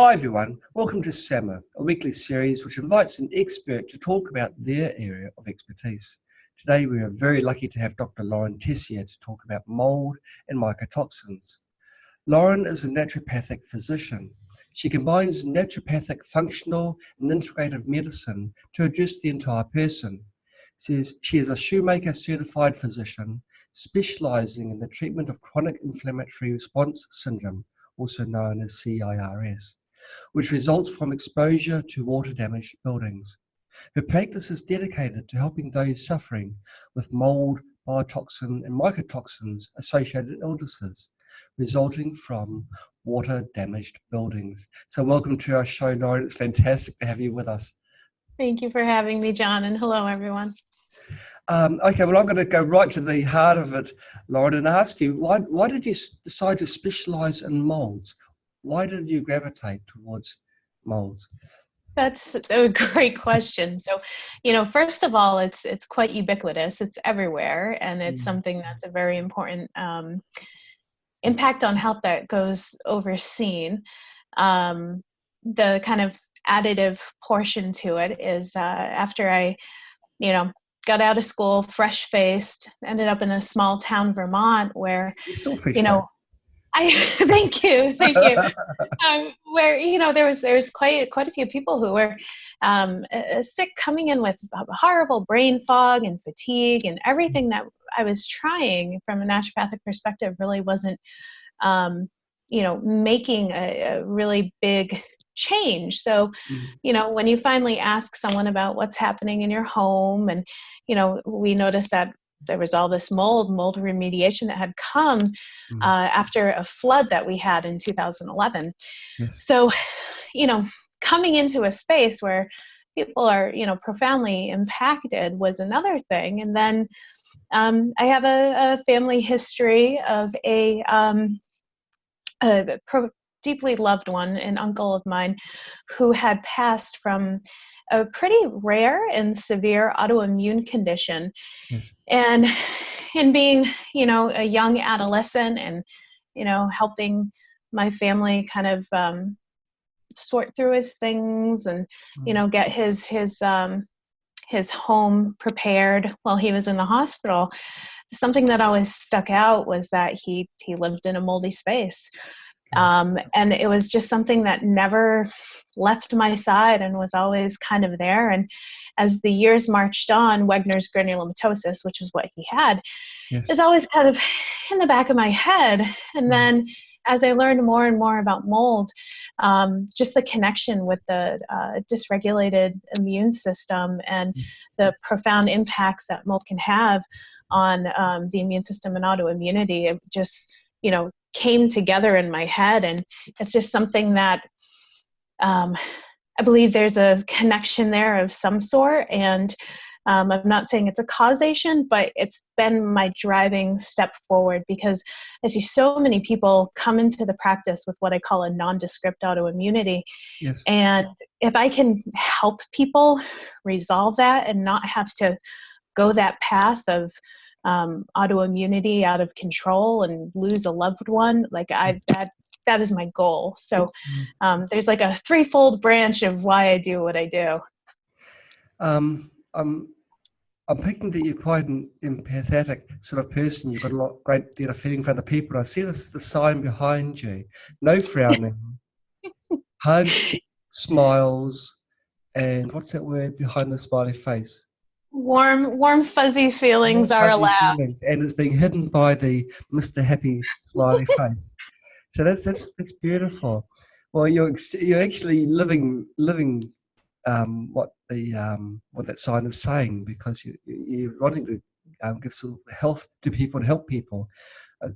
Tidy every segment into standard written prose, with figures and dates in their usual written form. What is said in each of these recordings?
Hi everyone, welcome to SAMA, a weekly series which invites an expert to talk about their area of expertise. Today we are very lucky to have Dr. Lauren Tessier to talk about mold and mycotoxins. Lauren is a naturopathic physician. She combines naturopathic, functional and integrative medicine to address the entire person. She is a shoemaker certified physician specializing in the treatment of chronic inflammatory response syndrome, also known as CIRS, which results from exposure to water-damaged buildings. Her practice is dedicated to helping those suffering with mold, biotoxin, and mycotoxins associated illnesses resulting from water-damaged buildings. So welcome to our show, Lauren. It's fantastic to have you with us. Thank you for having me, John, and hello, everyone. Okay, well, I'm going to go right to the heart of it, Lauren, and ask you, why did you decide to specialize in molds? Why did you gravitate towards molds? That's a great question. So, first of all, it's quite ubiquitous. It's everywhere, and it's something that's a very important impact on health that goes overseen. The kind of additive portion to it is after I, got out of school, fresh-faced, ended up in a small town, Vermont, where, You're still fresh. Thank you. Where there was quite a few people who were sick, coming in with horrible brain fog and fatigue, and everything that I was trying from a naturopathic perspective really wasn't, making a really big change. So, when you finally ask someone about what's happening in your home, and we noticed that there was all this mold remediation that had come after a flood that we had in 2011. Yes. So, coming into a space where people are, profoundly impacted was another thing. And then I have a family history of a deeply loved one, an uncle of mine, who had passed from a pretty rare and severe autoimmune condition. Yes. And in being, a young adolescent and, helping my family kind of sort through his things and, get his home prepared while he was in the hospital, something that always stuck out was that he lived in a moldy space. And it was just something that never left my side and was always kind of there. And as the years marched on, Wegener's granulomatosis, which is what he had, is always kind of in the back of my head. And then as I learned more and more about mold, just the connection with the dysregulated immune system and the profound impacts that mold can have on the immune system and autoimmunity, it just, came together in my head. And it's just something that I believe there's a connection there of some sort. And I'm not saying it's a causation, but it's been my driving step forward, because I see so many people come into the practice with what I call a nondescript autoimmunity. Yes. And if I can help people resolve that and not have to go that path of autoimmunity out of control and lose a loved one, that is my goal. So there's like a threefold branch of why I do what I do. I'm picking that you're quite an empathetic sort of person. You've got a great deal of feeling for other people. I see the sign behind you: no frowning, hugs, smiles, and what's that word behind the smiley face? Warm, fuzzy feelings are allowed. And it's being hidden by the Mr. Happy smiley face. So that's beautiful. Well, you're actually living what that sign is saying, because you're wanting to give sort of health to people and help people.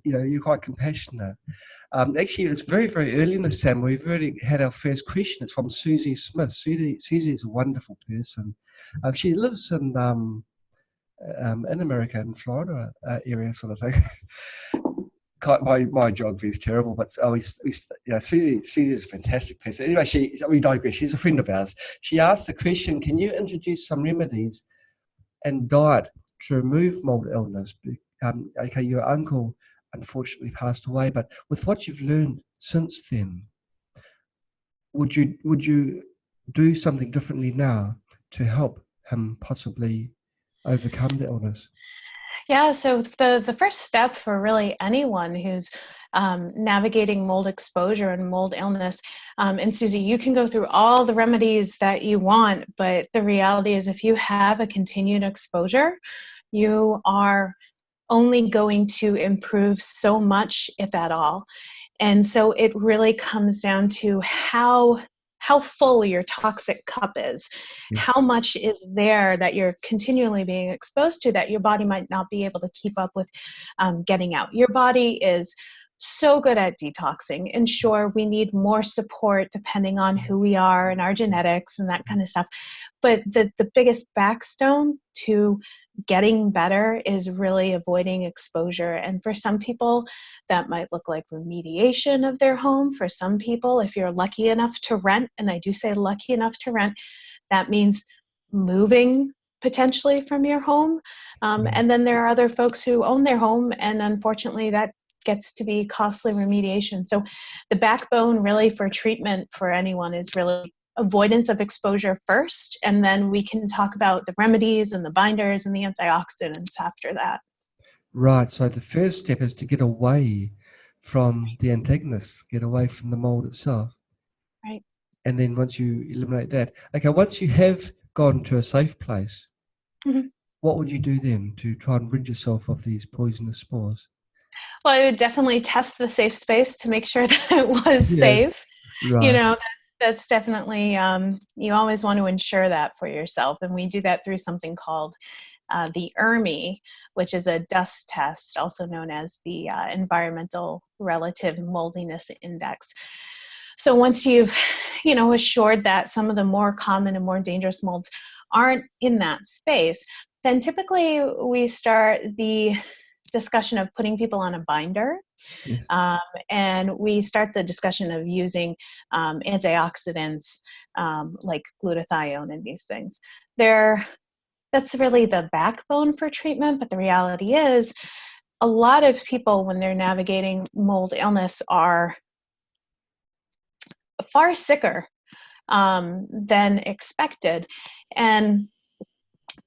You're quite compassionate. Actually, it's very, very early in the SAM. We've already had our first question. It's from Susie Smith. Susie is a wonderful person. She lives in America, in Florida area, sort of thing. My geography is terrible, but Susie is a fantastic person. Anyway, we digress. She's a friend of ours. She asked the question: can you introduce some remedies and diet to remove mold illness? Okay, your uncle – unfortunately passed away, but with what you've learned since then, would you do something differently now to help him possibly overcome the illness? Yeah, so the first step for really anyone who's navigating mold exposure and mold illness, and Susie, you can go through all the remedies that you want, but the reality is if you have a continued exposure, you are only going to improve so much, if at all. And so it really comes down to how full your toxic cup is. Yes. How much is there that you're continually being exposed to that your body might not be able to keep up with getting out. Your body is so good at detoxing, and sure, we need more support depending on who we are and our genetics and that kind of stuff. But the biggest backstone to getting better is really avoiding exposure. And for some people, that might look like remediation of their home. For some people, if you're lucky enough to rent, and I do say lucky enough to rent, that means moving potentially from your home. And then there are other folks who own their home, and unfortunately, that gets to be costly remediation. So the backbone really for treatment for anyone is really avoidance of exposure first, and then we can talk about the remedies and the binders and the antioxidants after that. Right. So the first step is to get away from the antagonists, get away from the mold itself. Right. And then once you eliminate that, okay, once you have gone to a safe place, Mhm. what would you do then to try and rid yourself of these poisonous spores? Well, I would definitely test the safe space to make sure that it was Yes. safe. You Right. know, that's definitely, you always want to ensure that for yourself. And we do that through something called the ERMI, which is a dust test, also known as the Environmental Relative Moldiness Index. So once you've, assured that some of the more common and more dangerous molds aren't in that space, then typically we start the discussion of putting people on a binder. Yes. Um, and we start the discussion of using antioxidants like glutathione and these things. That's really the backbone for treatment, but the reality is a lot of people, when they're navigating mold illness, are far sicker than expected. And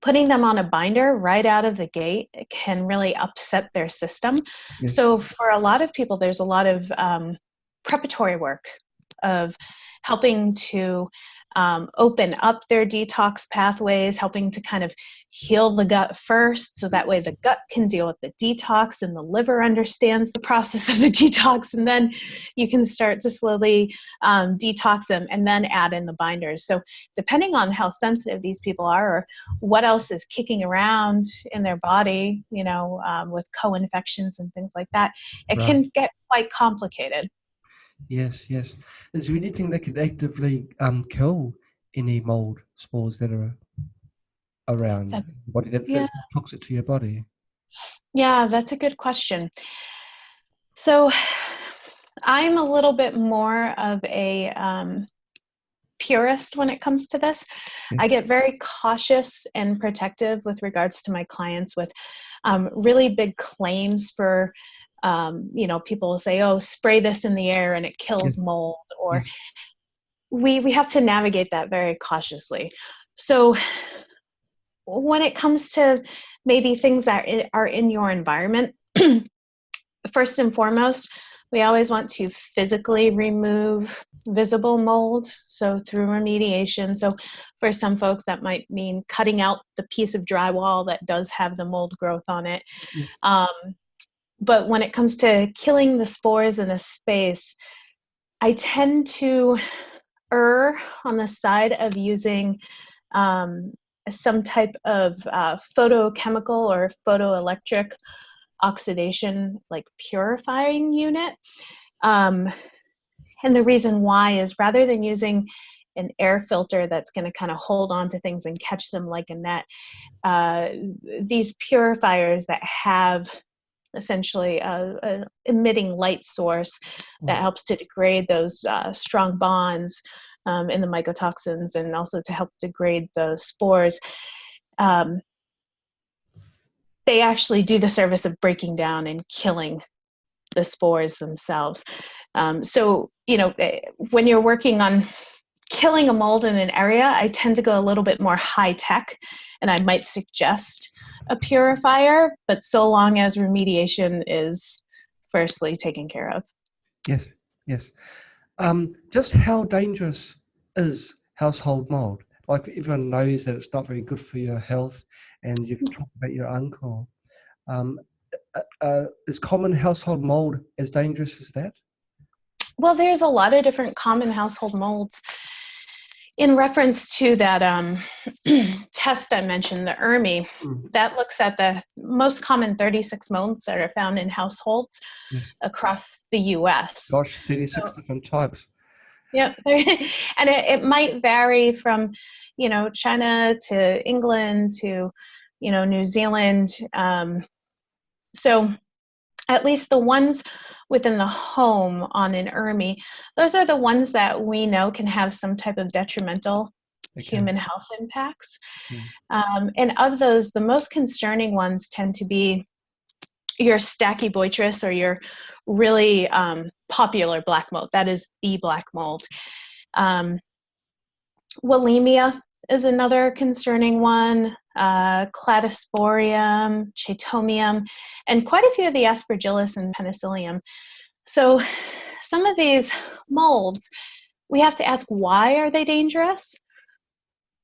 putting them on a binder right out of the gate can really upset their system. Yes. So for a lot of people, there's a lot of preparatory work of helping to open up their detox pathways, helping to kind of heal the gut first, so that way the gut can deal with the detox and the liver understands the process of the detox, and then you can start to slowly detox them and then add in the binders. So depending on how sensitive these people are or what else is kicking around in their body, with co-infections and things like that, it Right. can get quite complicated. Yes. Yes. Is there anything that could actively kill any mold spores that are around That, the body that's yeah, toxic to your body? yeah, that's a good question. So I'm a little bit more of a purist when it comes to this. I Yes. get very cautious and protective with regards to my clients with really big claims for, people will say, oh, spray this in the air and it Yes. kills mold, or Yes. we have to navigate that very cautiously. So when it comes to maybe things that are in your environment, first and foremost, we always want to physically remove visible mold, so through remediation. So for some folks, that might mean cutting out the piece of drywall that does have the mold growth on it. Yes. Um, but when it comes to killing the spores in a space, I tend to err on the side of using um, some type of photochemical or photoelectric oxidation, like purifying unit. Um, and the reason why is rather than using an air filter that's going to kind of hold on to things and catch them like a net, uh, these purifiers that have essentially a emitting light source that helps to degrade those strong bonds in the mycotoxins, and also to help degrade the spores. Um, they actually do the service of breaking down and killing the spores themselves. So, when you're working on killing a mold in an area, I tend to go a little bit more high tech, and I might suggest a purifier, but so long as remediation is firstly taken care of. Yes, yes. Just how dangerous is household mold? Like everyone knows that it's not very good for your health, and you've talked about your uncle. Um, is common household mold as dangerous as that? Well, there's a lot of different common household molds. In reference to that test I mentioned, the ERMI, that looks at the most common 36 molds that are found in households across the U.S. Gosh, 36 different types. Yep. And it might vary from, China to England to, New Zealand. So at least the ones within the home on an ERMI, those are the ones that we know can have some type of detrimental human health impacts. And of those, the most concerning ones tend to be your Stachybotrys, or your really popular black mold. That is the black mold. Wallemia is another concerning one, Cladosporium, Chaetomium, and quite a few of the Aspergillus and Penicillium. So some of these molds, we have to ask, why are they dangerous?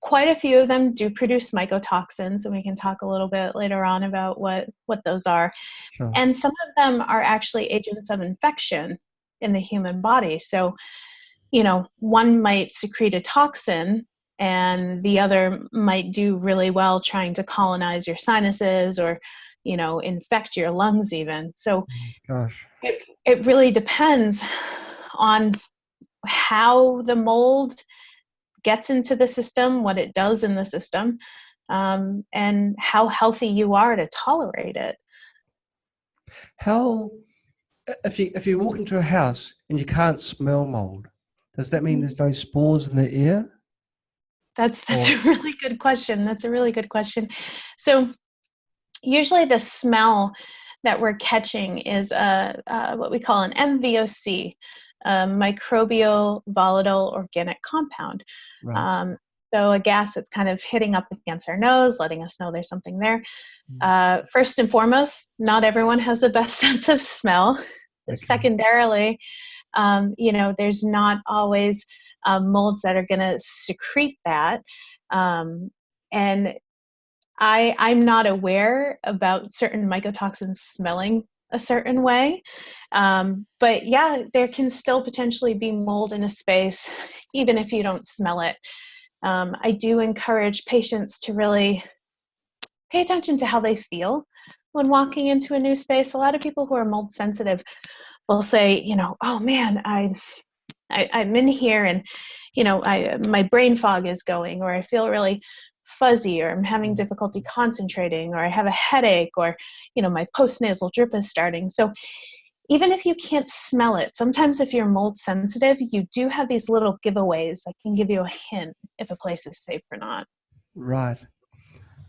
Quite a few of them do produce mycotoxins, and we can talk a little bit later on about what those are. Sure. And some of them are actually agents of infection in the human body. So, one might secrete a toxin, and the other might do really well trying to colonize your sinuses or, infect your lungs even. So it really depends on how the mold gets into the system, what it does in the system, and how healthy you are to tolerate it. If you walk into a house and you can't smell mold, does that mean there's no spores in the air? That's a really good question. That's a really good question. So usually the smell that we're catching is what we call an MVOC, microbial volatile organic compound. Right. So a gas that's kind of hitting up against our nose, letting us know there's something there. First and foremost, not everyone has the best sense of smell. Secondarily, there's not always molds that are going to secrete that. And I'm not aware about certain mycotoxins smelling a certain way. But yeah, there can still potentially be mold in a space, even if you don't smell it. I do encourage patients to really pay attention to how they feel when walking into a new space. A lot of people who are mold sensitive will say, oh man, I'm in here and, my brain fog is going, or I feel really fuzzy, or I'm having difficulty concentrating, or I have a headache, or, my postnasal drip is starting. So even if you can't smell it, sometimes if you're mold sensitive, you do have these little giveaways that can give you a hint if a place is safe or not. Right.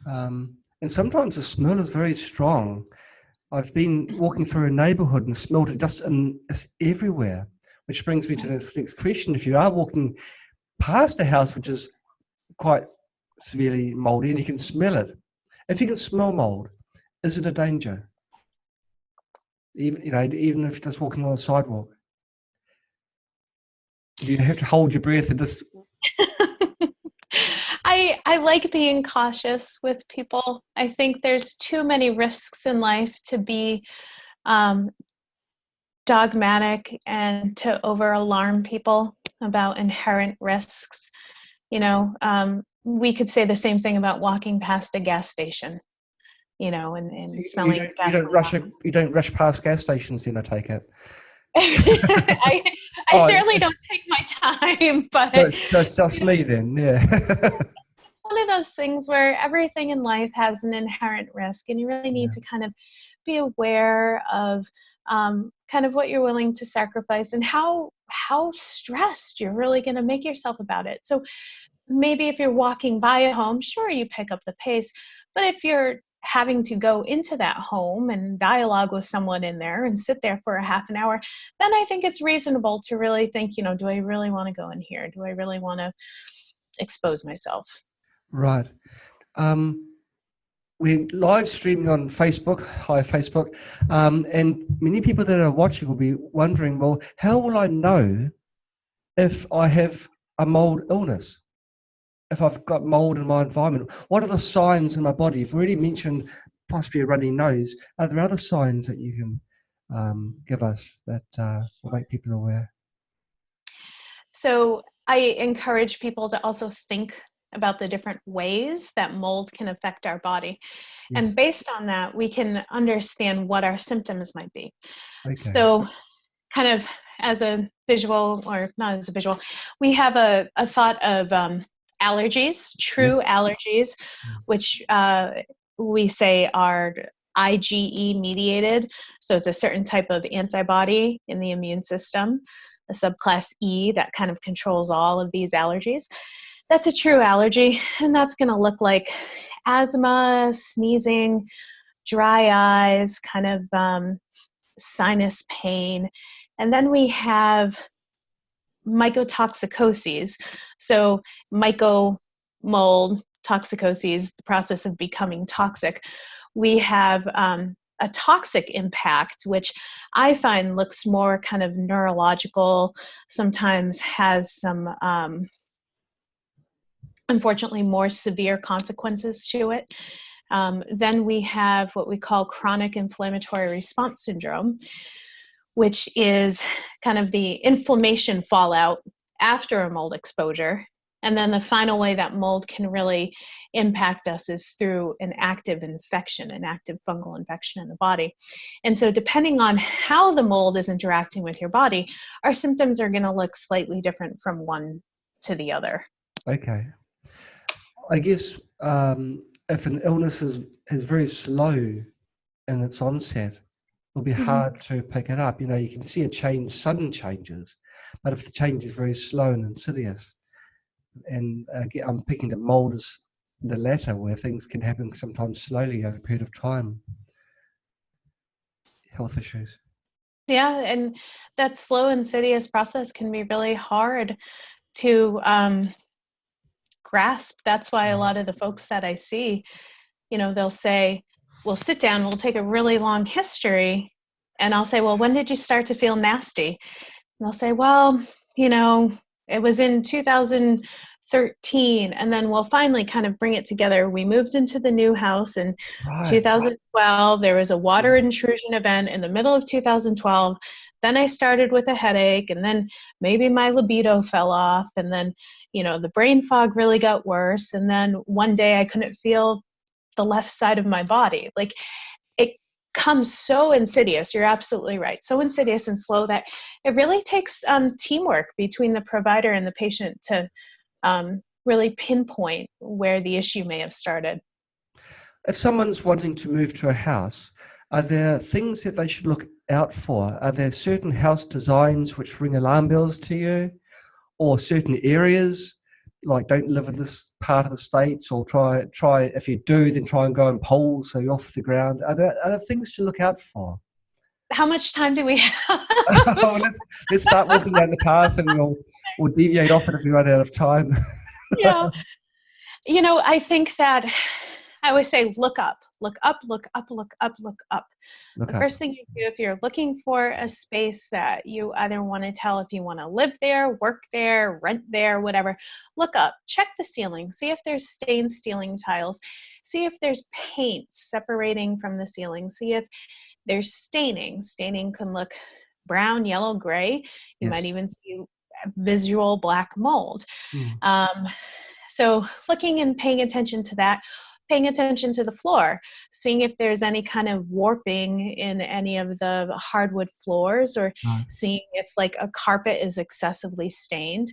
And sometimes the smell is very strong. I've been walking through a neighborhood and smelled it it's everywhere, which brings me to this next question. If you are walking past a house which is quite severely moldy and you can smell it, if you can smell mold, is it a danger? Even if you're just walking on the sidewalk, do you have to hold your breath and just? I like being cautious with people. I think there's too many risks in life to be dogmatic and to over alarm people about inherent risks. We could say the same thing about walking past a gas station, and smelling gasoline. You don't rush past gas stations then, I take it. I certainly don't take my time, but that's just me then. Yeah. One of those things where everything in life has an inherent risk, and you really need to kind of be aware of kind of what you're willing to sacrifice and how stressed you're really going to make yourself about it. So maybe if you're walking by a home, sure, you pick up the pace, but if you're having to go into that home and dialogue with someone in there and sit there for a half an hour, then I think it's reasonable to really think, do I really want to go in here? Do I really want to expose myself? Right. We're live streaming on Facebook. Hi, Facebook. And many people that are watching will be wondering, well, how will I know if I have a mold illness? If I've got mold in my environment? What are the signs in my body? You've already mentioned possibly a runny nose. Are there other signs that you can give us that will make people aware? So I encourage people to also think about the different ways that mold can affect our body. Yes. And based on that, we can understand what our symptoms might be. Okay. So kind of as a visual, or not as a visual, we have a thought of allergies, Yes. true allergies, which we say are IgE mediated. So it's a certain type of antibody in the immune system, a subclass E that kind of controls all of these allergies. That's a true allergy, and that's going to look like asthma, sneezing, dry eyes, kind of sinus pain. And then we have mycotoxicoses. So myco, mold, toxicoses, the process of becoming toxic. We have a toxic impact, which I find looks more kind of neurological, sometimes has some, unfortunately, more severe consequences to it. Then we have what we call chronic inflammatory response syndrome, which is kind of the inflammation fallout after a mold exposure. And then the final way that mold can really impact us is through an active infection, an active fungal infection in the body. And so depending on how the mold is interacting with your body, our symptoms are going to look slightly different from one to the other. Okay. I guess if an illness is very slow in its onset, it'll be hard to pick it up. You can see a change, sudden changes, but if the change is very slow and insidious, and I'm picking that mold as the latter, where things can happen sometimes slowly over a period of time, health issues. Yeah, and that slow, insidious process can be really hard to grasp. That's why a lot of the folks that I see, they'll say, we'll sit down, we'll take a really long history, and I'll say, well, when did you start to feel nasty? And they'll say, well, it was in 2013, and then we'll finally kind of bring it together. We moved into the new house in Right. 2012. There was a water intrusion event in the middle of 2012. Then I started with a headache, and then maybe my libido fell off, and then, the brain fog really got worse. And then one day I couldn't feel the left side of my body. Like, it comes so insidious. You're absolutely right. So insidious and slow that it really takes teamwork between the provider and the patient to really pinpoint where the issue may have started. If someone's wanting to move to a house, are there things that they should look out for? Are there certain house designs which ring alarm bells to you, or certain areas, like don't live in this part of the States, or try if you do, then try and go in poles so you're off the ground? Are there things to look out for? How much time do we have? Oh, let's start walking down the path, and we'll deviate off it if we run out of time. Yeah. I think that I always say, look up, look up, look up, look up, look up. Look The up. first thing you do if you're looking for a space that you either want to tell if you want to live there, work there, rent there, whatever, look up, check the ceiling, see if there's stained ceiling tiles, see if there's paint separating from the ceiling, see if there's staining. Staining can look brown, yellow, gray. You might Yes. even see visual black mold. Mm. So looking and paying attention to that, paying attention to the floor, seeing if there's any kind of warping in any of the hardwood floors, or Right. seeing if like a carpet is excessively stained.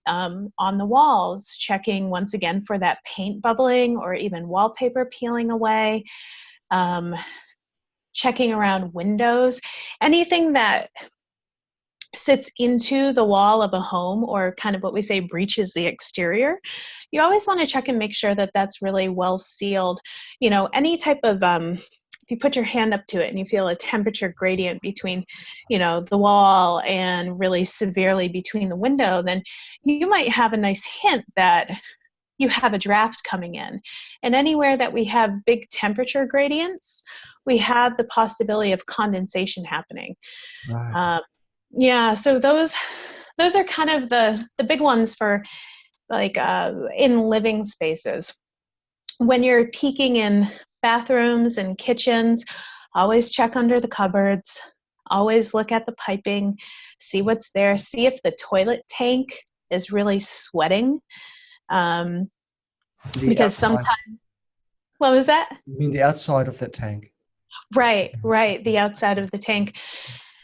On the walls, checking once again for that paint bubbling or even wallpaper peeling away. Checking around windows, anything that sits into the wall of a home, or kind of what we say breaches the exterior, you always want to check and make sure that that's really well sealed. Any type of if you put your hand up to it and you feel a temperature gradient between, the wall and really severely between the window, then you might have a nice hint that you have a draft coming in. And anywhere that we have big temperature gradients, we have the possibility of condensation happening. Right. Yeah, so those are kind of the big ones for like in living spaces. When you're peeking in bathrooms and kitchens, always check under the cupboards, always look at the piping, see what's there, see if the toilet tank is really sweating. The Because outside. sometimes, what was that? You mean the outside of that tank? Right, the outside of the tank.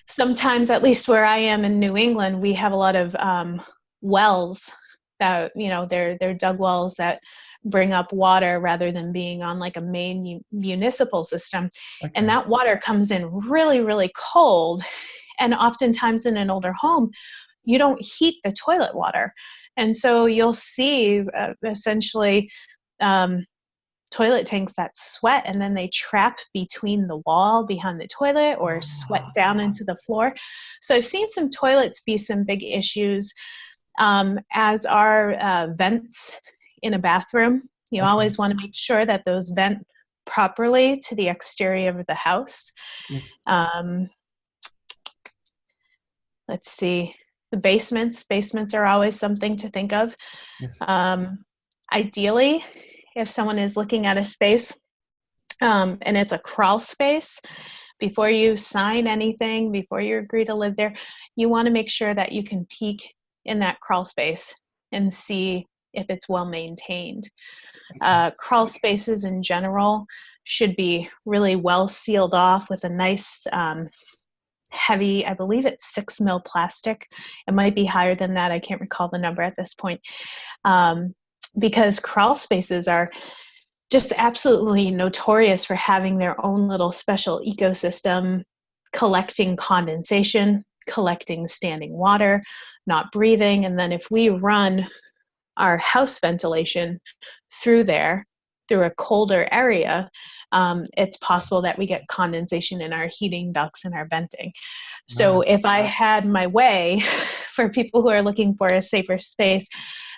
Sometimes, at least where I am in New England, we have a lot of wells that, they're dug wells that bring up water rather than being on like a main municipal system. And Okay. that water comes in really, really cold. And oftentimes in an older home, you don't heat the toilet water. And so you'll see essentially toilet tanks that sweat, and then they trap between the wall behind the toilet or sweat down into the floor. So I've seen some toilets be some big issues, as are vents in a bathroom. You Okay. always want to make sure that those vent properly to the exterior of the house. Yes. Let's see. The basements are always something to think of. Yes. Ideally, if someone is looking at a space and it's a crawl space, before you sign anything, before you agree to live there, you want to make sure that you can peek in that crawl space and see if it's well maintained. Okay. Crawl spaces in general should be really well sealed off with a nice heavy, I believe it's 6 mil plastic. It might be higher than that. I can't recall the number at this point. Because crawl spaces are just absolutely notorious for having their own little special ecosystem, collecting condensation, collecting standing water, not breathing. And then if we run our house ventilation through there, through a colder area, it's possible that we get condensation in our heating ducts and our venting. So if I had my way for people who are looking for a safer space,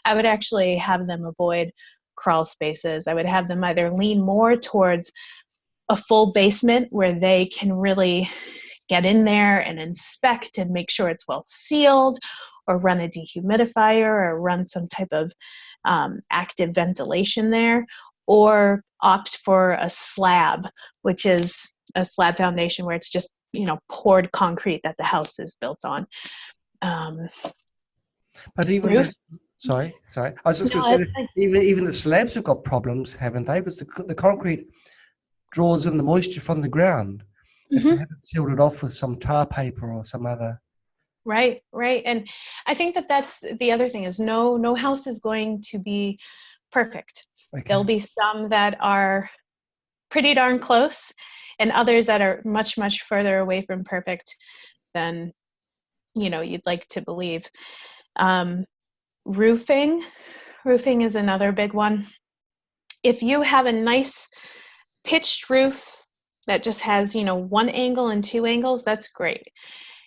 I would actually have them avoid crawl spaces. I would have them either lean more towards a full basement where they can really get in there and inspect and make sure it's well sealed, or run a dehumidifier, or run some type of active ventilation there, or opt for a slab, which is a slab foundation where it's just, poured concrete that the house is built on. But even Roof? sorry. I was just No, going to say that even the slabs have got problems, haven't they? Because the concrete draws in the moisture from the ground. If you haven't sealed it off with some tar paper or some other. Right. And I think that that's the other thing is no house is going to be perfect. Okay. There'll be some that are pretty darn close, and others that are much, much further away from perfect than, you'd like to believe. Roofing is another big one. If you have a nice pitched roof that just has, one angle and two angles, that's great.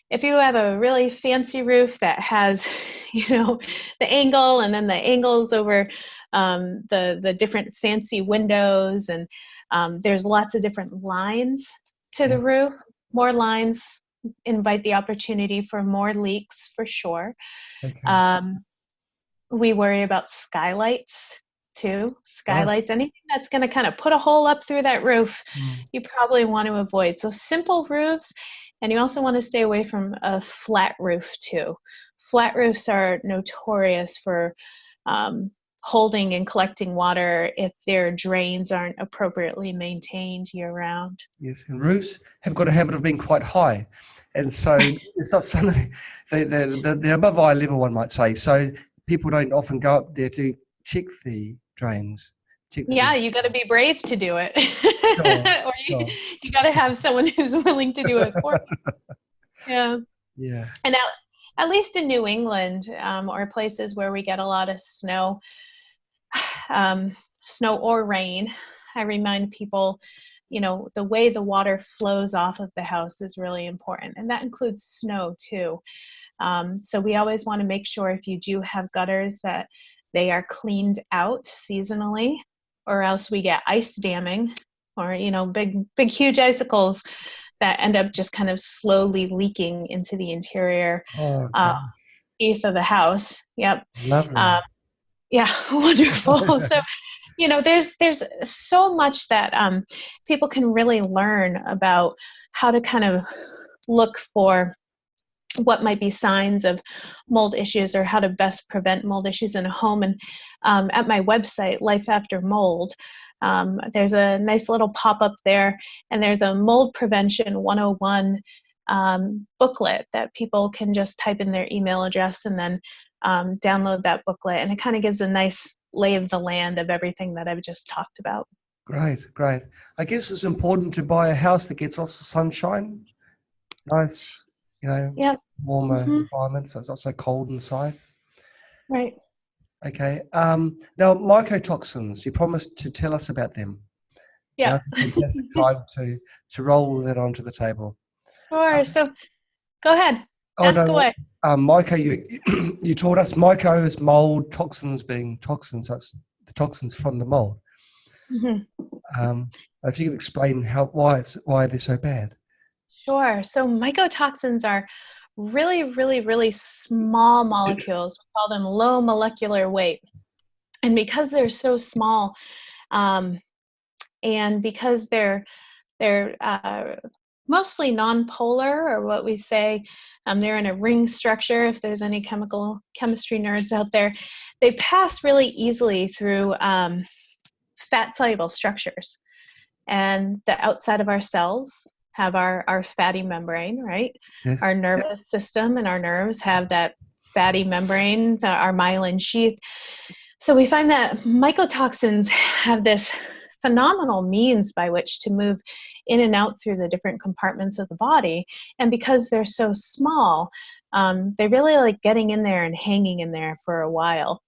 If you have a really fancy roof that has, the angle and then the angles over the different fancy windows, and there's lots of different lines to the roof, more lines invite the opportunity for more leaks for sure. Okay. We worry about skylights too. Skylights, anything that's going to kind of put a hole up through that roof, you probably want to avoid. So simple roofs, and you also want to stay away from a flat roof too. Flat roofs are notorious for holding and collecting water if their drains aren't appropriately maintained year round. Yes, and roofs have got a habit of being quite high, and so it's not something they're above eye level, one might say. So people don't often go up there to check the drains. Yeah, you got to be brave to do it. Or Sure. you got to have someone who's willing to do it for you. Yeah. Yeah. And at least in New England, or places where we get a lot of snow, snow or rain, I remind people, the way the water flows off of the house is really important. And that includes snow too. So we always want to make sure if you do have gutters that they are cleaned out seasonally, or else we get ice damming, or, big, huge icicles that end up just kind of slowly leaking into the interior Oh, God, eighth of the house. Yep. lovely. Yeah, wonderful. So, there's so much that people can really learn about how to kind of look for what might be signs of mold issues, or how to best prevent mold issues in a home. And at my website, Life After Mold, there's a nice little pop-up there, and there's a mold prevention 101 booklet that people can just type in their email address and then download that booklet. And it kind of gives a nice lay of the land of everything that I've just talked about. Great, great. I guess it's important to buy a house that gets lots of sunshine, nice, Yeah. warmer Mm-hmm. environment, so it's not so cold inside. Right. Okay. Now, mycotoxins, you promised to tell us about them. Yeah. Now's a fantastic time to roll that onto the table. Sure. So go ahead. Oh, Ask no, away. myco, you taught us myco is mold, toxins being toxins, so it's the toxins from the mold. Mm-hmm. If you could explain why they're so bad. Sure. So mycotoxins are really, really, really small molecules. We call them low molecular weight. And because they're so small, and because they're mostly nonpolar, or what we say, they're in a ring structure, if there's any chemistry nerds out there, they pass really easily through fat-soluble structures. And the outside of our cells have our fatty membrane, right? Yes. Our nervous system and our nerves have that fatty membrane, our myelin sheath. So we find that mycotoxins have this phenomenal means by which to move in and out through the different compartments of the body. And because they're so small, they really like getting in there and hanging in there for a while.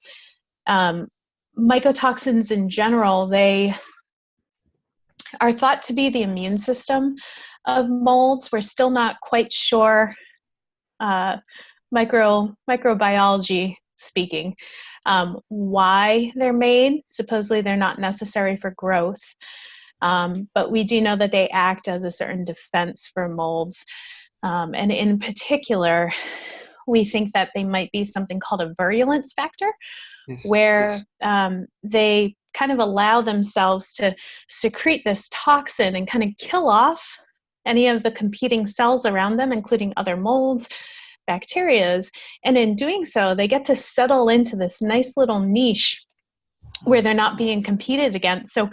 Mycotoxins in general, they are thought to be the immune system of molds. We're still not quite sure, microbiology speaking, why they're made. Supposedly they're not necessary for growth, but we do know that they act as a certain defense for molds. And in particular, we think that they might be something called a virulence factor, Yes. where they kind of allow themselves to secrete this toxin and kind of kill off any of the competing cells around them, including other molds, bacterias. And in doing so, they get to settle into this nice little niche where they're not being competed against. So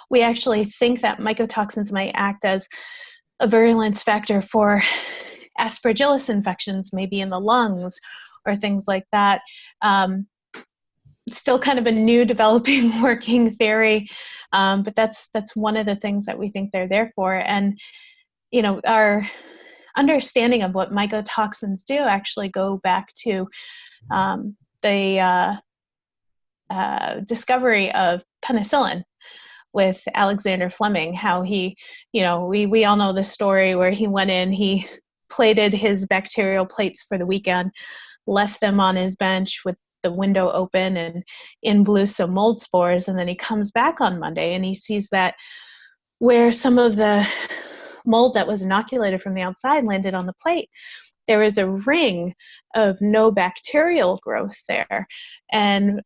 we actually think that mycotoxins might act as a virulence factor for aspergillus infections, maybe in the lungs or things like that. Still kind of a new developing working theory, but that's one of the things that we think they're there for. And our understanding of what mycotoxins do actually go back to the discovery of penicillin with Alexander Fleming. How he, we all know the story where he went in, he plated his bacterial plates for the weekend, left them on his bench with the window open, and in blew some mold spores. And then he comes back on Monday and he sees that where some of the mold that was inoculated from the outside landed on the plate, there is a ring of no bacterial growth there. And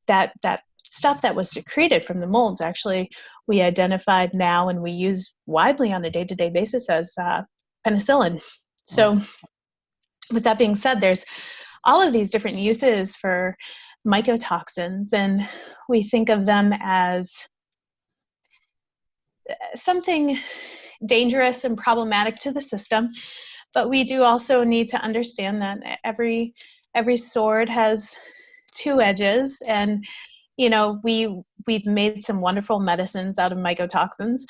that stuff that was secreted from the molds, actually, we identified now and we use widely on a day-to-day basis as penicillin. So with that being said, there's all of these different uses for mycotoxins, and we think of them as something dangerous and problematic to the system. But we do also need to understand that every sword has two edges, and we've made some wonderful medicines out of mycotoxins.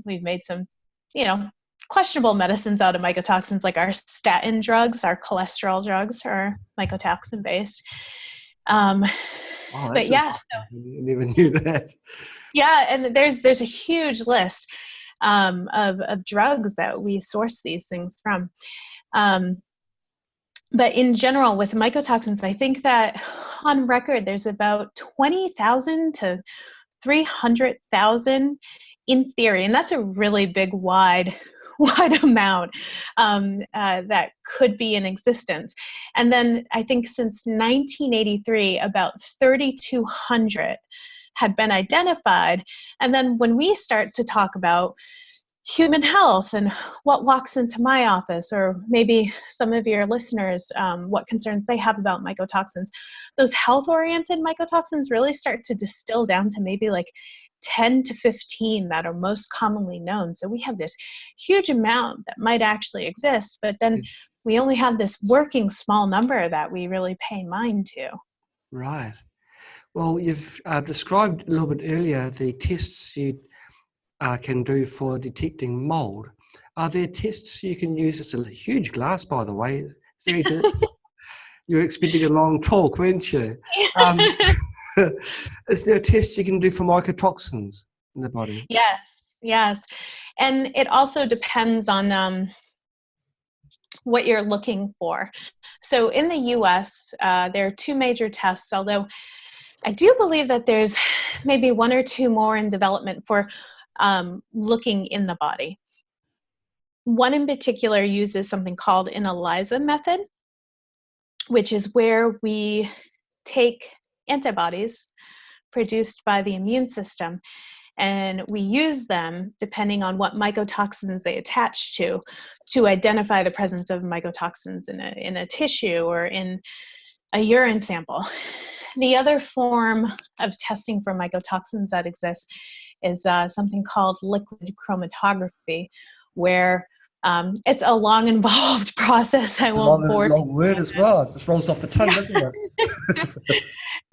We've made some, questionable medicines out of mycotoxins, like our statin drugs, our cholesterol drugs are mycotoxin based. Oh, But that's yeah, interesting. I never knew that. yeah, and there's a huge list of drugs that we source these things from. But in general, with mycotoxins, I think that on record, there's about 20,000 to 300,000 in theory, and that's a really big, wide amount that could be in existence. And then I think since 1983, about 3,200 had been identified. And then when we start to talk about human health and what walks into my office, or maybe some of your listeners, what concerns they have about mycotoxins, those health-oriented mycotoxins really start to distill down to maybe like 10 to 15 that are most commonly known. So we have this huge amount that might actually exist, but then we only have this working small number that we really pay mind to. Right. Well, you've described a little bit earlier the tests you can do for detecting mold. Are there tests you can use? It's a huge glass, by the way. You're expecting a long talk, weren't you? Is there a test you can do for mycotoxins in the body? Yes. And it also depends on what you're looking for. So in the US, there are two major tests, although I do believe that there's maybe one or two more in development for looking in the body. One in particular uses something called an ELISA method, which is where we take antibodies produced by the immune system, and we use them, depending on what mycotoxins they attach to identify the presence of mycotoxins in a tissue or in a urine sample. The other form of testing for mycotoxins that exists is something called liquid chromatography, where it's a long, involved process. I won't bore Long word as well. It just rolls off the tongue, doesn't it?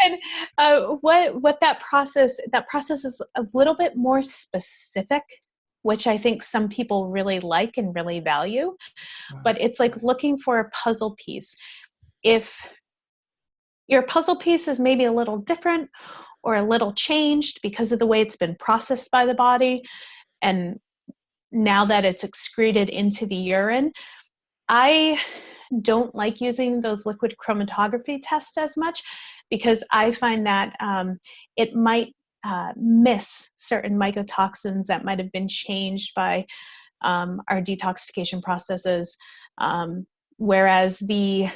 And what that process is a little bit more specific, which I think some people really like and really value. Right. But it's like looking for a puzzle piece. If your puzzle piece is maybe a little different or a little changed because of the way it's been processed by the body, and now that it's excreted into the urine, I don't like using those liquid chromatography tests as much, because I find that it might miss certain mycotoxins that might have been changed by our detoxification processes, whereas the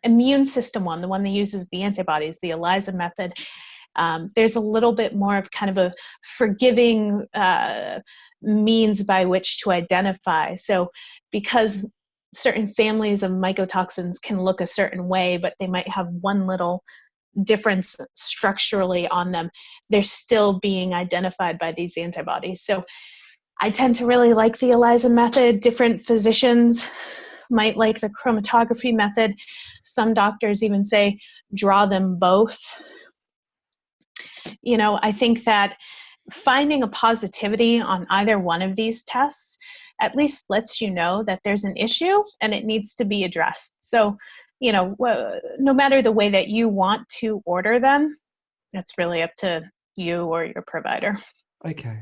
immune system one, the one that uses the antibodies, the ELISA method, there's a little bit more of kind of a forgiving means by which to identify. So because certain families of mycotoxins can look a certain way, but they might have one little difference structurally on them, they're still being identified by these antibodies. So I tend to really like the ELISA method. Different physicians might like the chromatography method. Some doctors even say draw them both. You know, I think that finding a positivity on either one of these tests at least lets you know that there's an issue and it needs to be addressed. So, you know, no matter the way that you want to order them, it's really up to you or your provider. Okay.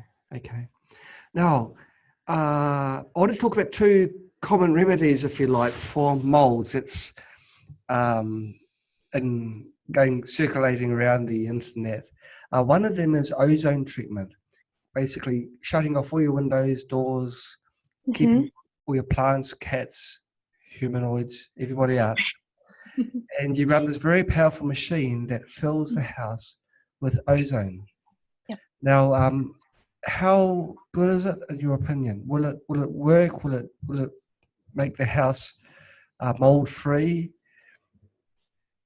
Now, I want to talk about two common remedies, if you like, for molds. It's circulating around the internet. One of them is ozone treatment, basically shutting off all your windows, doors, keeping all your plants, cats, humanoids, everybody out. And you run this very powerful machine that fills the house with ozone. Yep. Now, how good is it in your opinion? Will it work? Will it make the house mold free?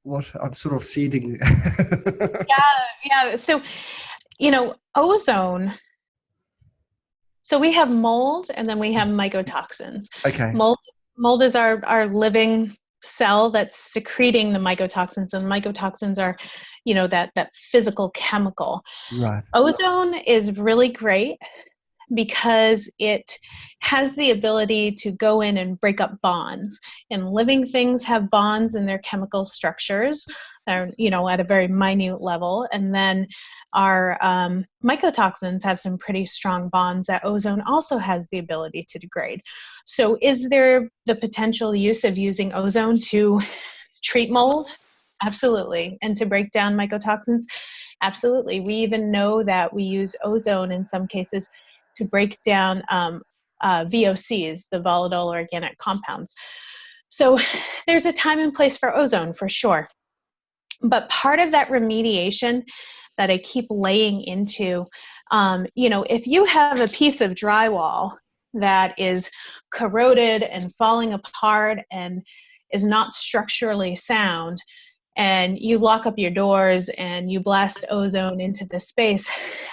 What I'm sort of seeding. Yeah. So, you know, ozone. So we have mold and then we have mycotoxins. Okay. Mold is our living cell that's secreting the mycotoxins, and mycotoxins are, you know, that physical chemical. Right. Ozone is really great because it has the ability to go in and break up bonds. And living things have bonds in their chemical structures, you know, at a very minute level. And then our mycotoxins have some pretty strong bonds that ozone also has the ability to degrade. So is there the potential use of using ozone to treat mold? Absolutely. And to break down mycotoxins? Absolutely. We even know that we use ozone in some cases to break down VOCs, the volatile organic compounds. So there's a time and place for ozone for sure. But part of that remediation that I keep laying into, you know, if you have a piece of drywall that is corroded and falling apart and is not structurally sound, and you lock up your doors and you blast ozone into the space,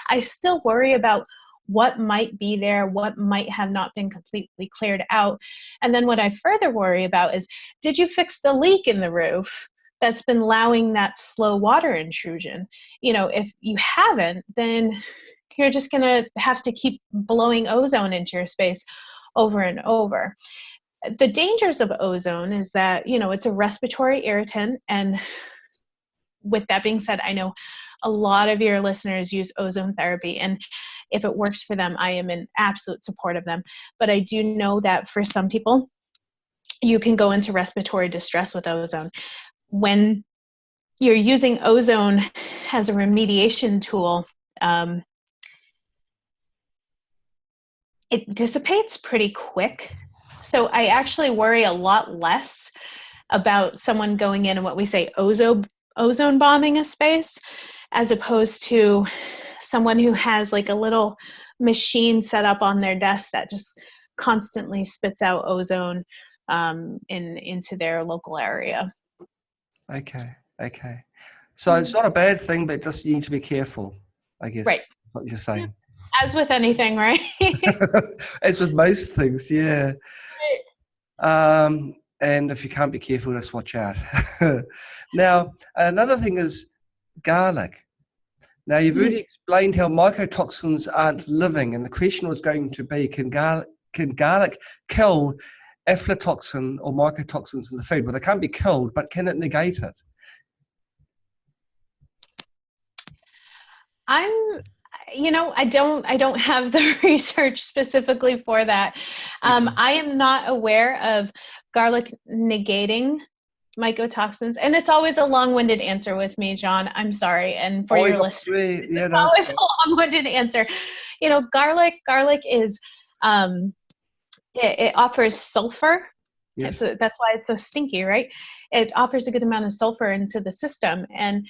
I still worry about what might be there, what might have not been completely cleared out. And then what I further worry about is, did you fix the leak in the roof that's been allowing that slow water intrusion? You know, if you haven't, then you're just going to have to keep blowing ozone into your space over and over. The dangers of ozone is that, you know, it's a respiratory irritant. And with that being said, I know a lot of your listeners use ozone therapy, and if it works for them, I am in absolute support of them. But I do know that for some people, you can go into respiratory distress with ozone. When you're using ozone as a remediation tool, it dissipates pretty quick. So I actually worry a lot less about someone going in and what we say ozone bombing a space, as opposed to someone who has like a little machine set up on their desk that just constantly spits out ozone into their local area. Okay. So it's not a bad thing, but just you need to be careful, I guess. Right. What you're saying. As with anything, right? As with most things, yeah. And if you can't be careful, just watch out. Now, another thing is garlic. Now, you've already explained how mycotoxins aren't living, and the question was going to be, can garlic kill aflatoxin or mycotoxins in the food? Well, they can't be killed, but can it negate it? I don't have the research specifically for that. I am not aware of garlic negating mycotoxins, and it's always a long-winded answer with me, John. I'm sorry, and for your listeners, it's always a long-winded answer. You know, garlic is it offers sulfur. Yes. That's why it's so stinky, right? It offers a good amount of sulfur into the system, and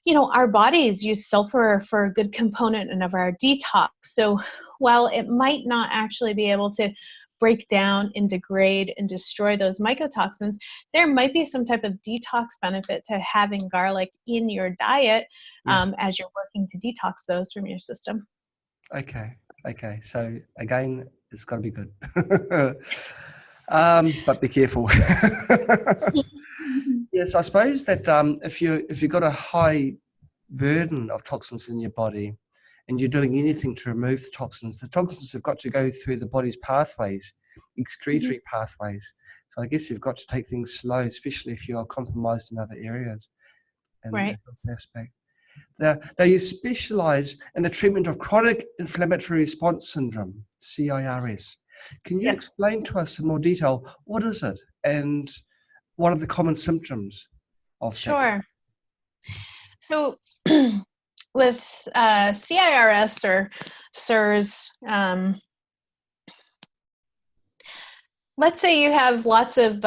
you know, our bodies use sulfur for a good component of our detox. So while it might not actually be able to break down and degrade and destroy those mycotoxins, there might be some type of detox benefit to having garlic in your diet as you're working to detox those from your system. Okay. So again, it's got to be good. But be careful. Yes, I suppose that if you've got a high burden of toxins in your body and you're doing anything to remove the toxins have got to go through the body's pathways, excretory pathways. So I guess you've got to take things slow, especially if you are compromised in other areas in the health aspect. Now you specialize in the treatment of chronic inflammatory response syndrome, CIRS. Can you explain to us in more detail, what is it and what are the common symptoms of that? Sure. So with CIRS or CIRS, let's say you have lots of,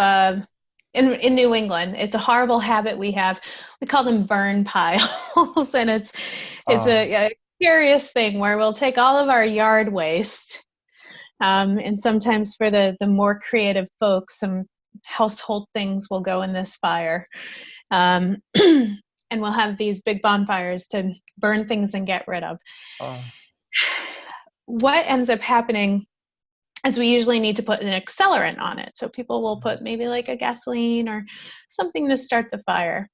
in New England, it's a horrible habit we have. We call them burn piles. And it's a curious thing where we'll take all of our yard waste. And sometimes for the more creative folks, some household things will go in this fire. And we'll have these big bonfires to burn things and get rid of. What ends up happening is we usually need to put an accelerant on it. So people will put maybe like a gasoline or something to start the fire.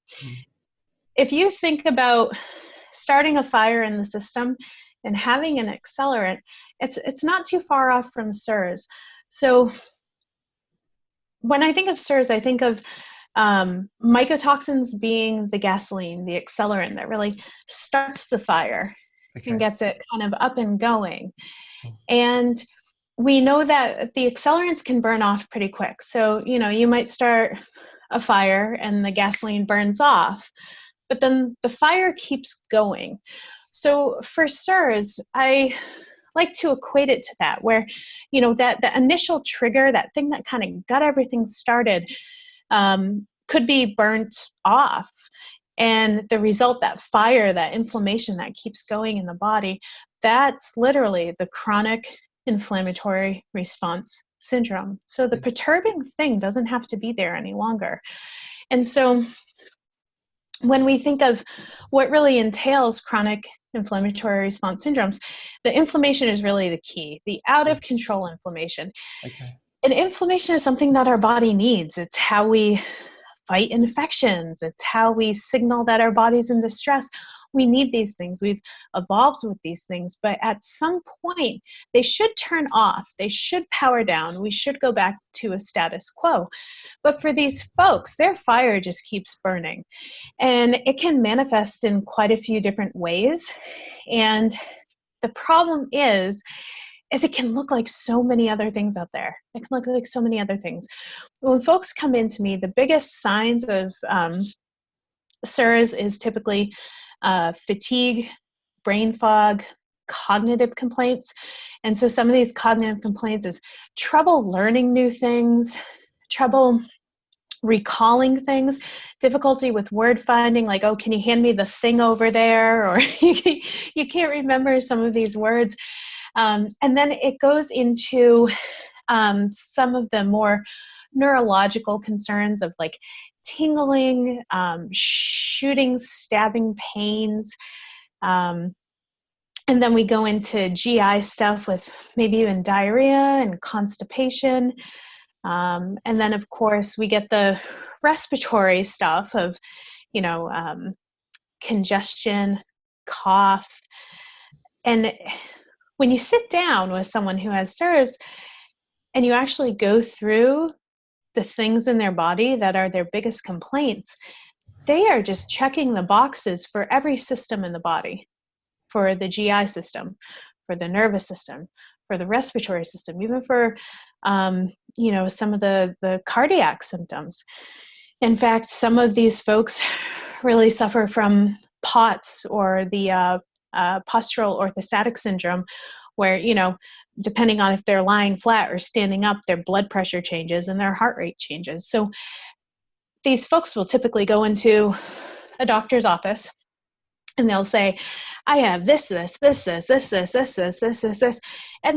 If you think about starting a fire in the system, and having an accelerant, it's not too far off from CIRS. So when I think of CIRS, I think of mycotoxins being the gasoline, the accelerant that really starts the fire and gets it kind of up and going. And we know that the accelerants can burn off pretty quick. So, you might start a fire and the gasoline burns off, but then the fire keeps going. So for CIRS, I like to equate it to that, where, that the initial trigger, that thing that kind of got everything started, could be burnt off. And the result, that fire, that inflammation that keeps going in the body, that's literally the chronic inflammatory response syndrome. So the perturbing thing doesn't have to be there any longer. And so when we think of what really entails chronic inflammatory response syndromes, the inflammation is really the key, the out of control inflammation. And inflammation is something that our body needs. It's how we fight infections. It's how we signal that our body's in distress. We need these things. We've evolved with these things, but at some point they should turn off. They should power down. We should go back to a status quo. But for these folks, their fire just keeps burning, and it can manifest in quite a few different ways. And the problem is it can look like so many other things out there. It can look like so many other things. When folks come into me, the biggest signs of CIRS is typically fatigue, brain fog, cognitive complaints. And so some of these cognitive complaints is trouble learning new things, trouble recalling things, difficulty with word finding, like, oh, can you hand me the thing over there? Or you can't remember some of these words. And then it goes into some of the more neurological concerns of like tingling, shooting, stabbing pains. And then we go into GI stuff with maybe even diarrhea and constipation. And then, of course, we get the respiratory stuff of, congestion, cough. And when you sit down with someone who has CIRS and you actually go through the things in their body that are their biggest complaints, they are just checking the boxes for every system in the body, for the GI system, for the nervous system, for the respiratory system, even for, some of the cardiac symptoms. In fact, some of these folks really suffer from POTS, or the postural orthostatic syndrome, where, depending on if they're lying flat or standing up, their blood pressure changes and their heart rate changes. So these folks will typically go into a doctor's office and they'll say, I have this, and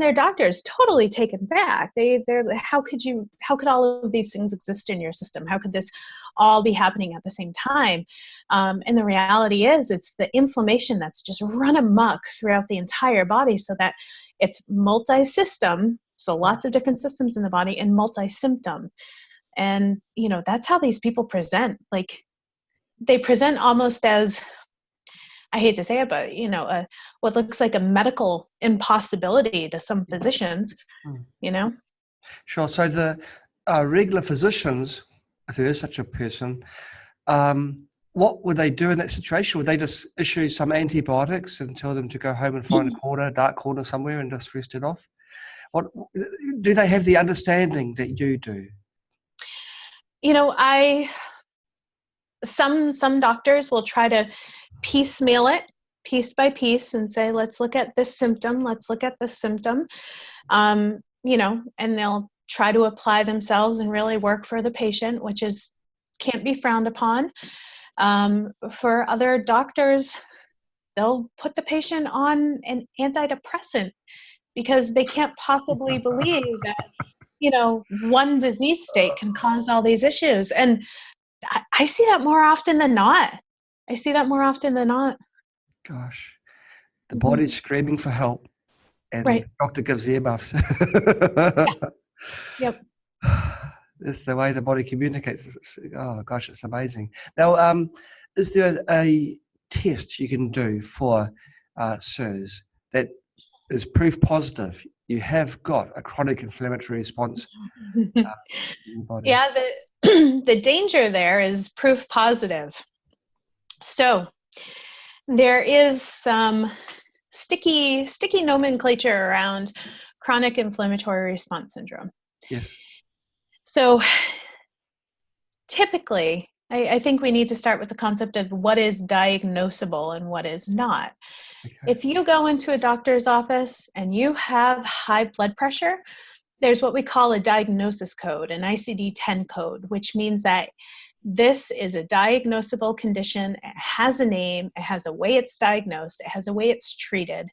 their doctor is totally taken back. They're how could all of these things exist in your system? How could this all be happening at the same time? And the reality is, it's the inflammation that's just run amok throughout the entire body, so that it's multi-system, so lots of different systems in the body, and multi-symptom. And, that's how these people present. Like, they present almost as, I hate to say it, but, what looks like a medical impossibility to some physicians, Sure. So the regular physicians, if there is such a person, what would they do in that situation? Would they just issue some antibiotics and tell them to go home and find a dark corner somewhere and just rest it off? What do they have the understanding that you do? Some doctors will try to piecemeal it piece by piece and say, let's look at this symptom, let's look at this symptom, and they'll try to apply themselves and really work for the patient, which can't be frowned upon. For other doctors, they'll put the patient on an antidepressant because they can't possibly believe that, one disease state can cause all these issues. And I see that more often than not. Gosh, the body's screaming for help, and right. the doctor gives earmuffs. Yeah. Yep. That's the way the body communicates. Oh gosh, it's amazing. Now, is there a test you can do for CIRS that is proof positive you have got a chronic inflammatory response in your body. Yeah, the danger there is proof positive. So there is some sticky nomenclature around chronic inflammatory response syndrome. Yes. So typically, I think we need to start with the concept of what is diagnosable and what is not. Okay. If you go into a doctor's office and you have high blood pressure, there's what we call a diagnosis code, an ICD-10 code, which means that this is a diagnosable condition. It has a name, it has a way it's diagnosed, it has a way it's treated,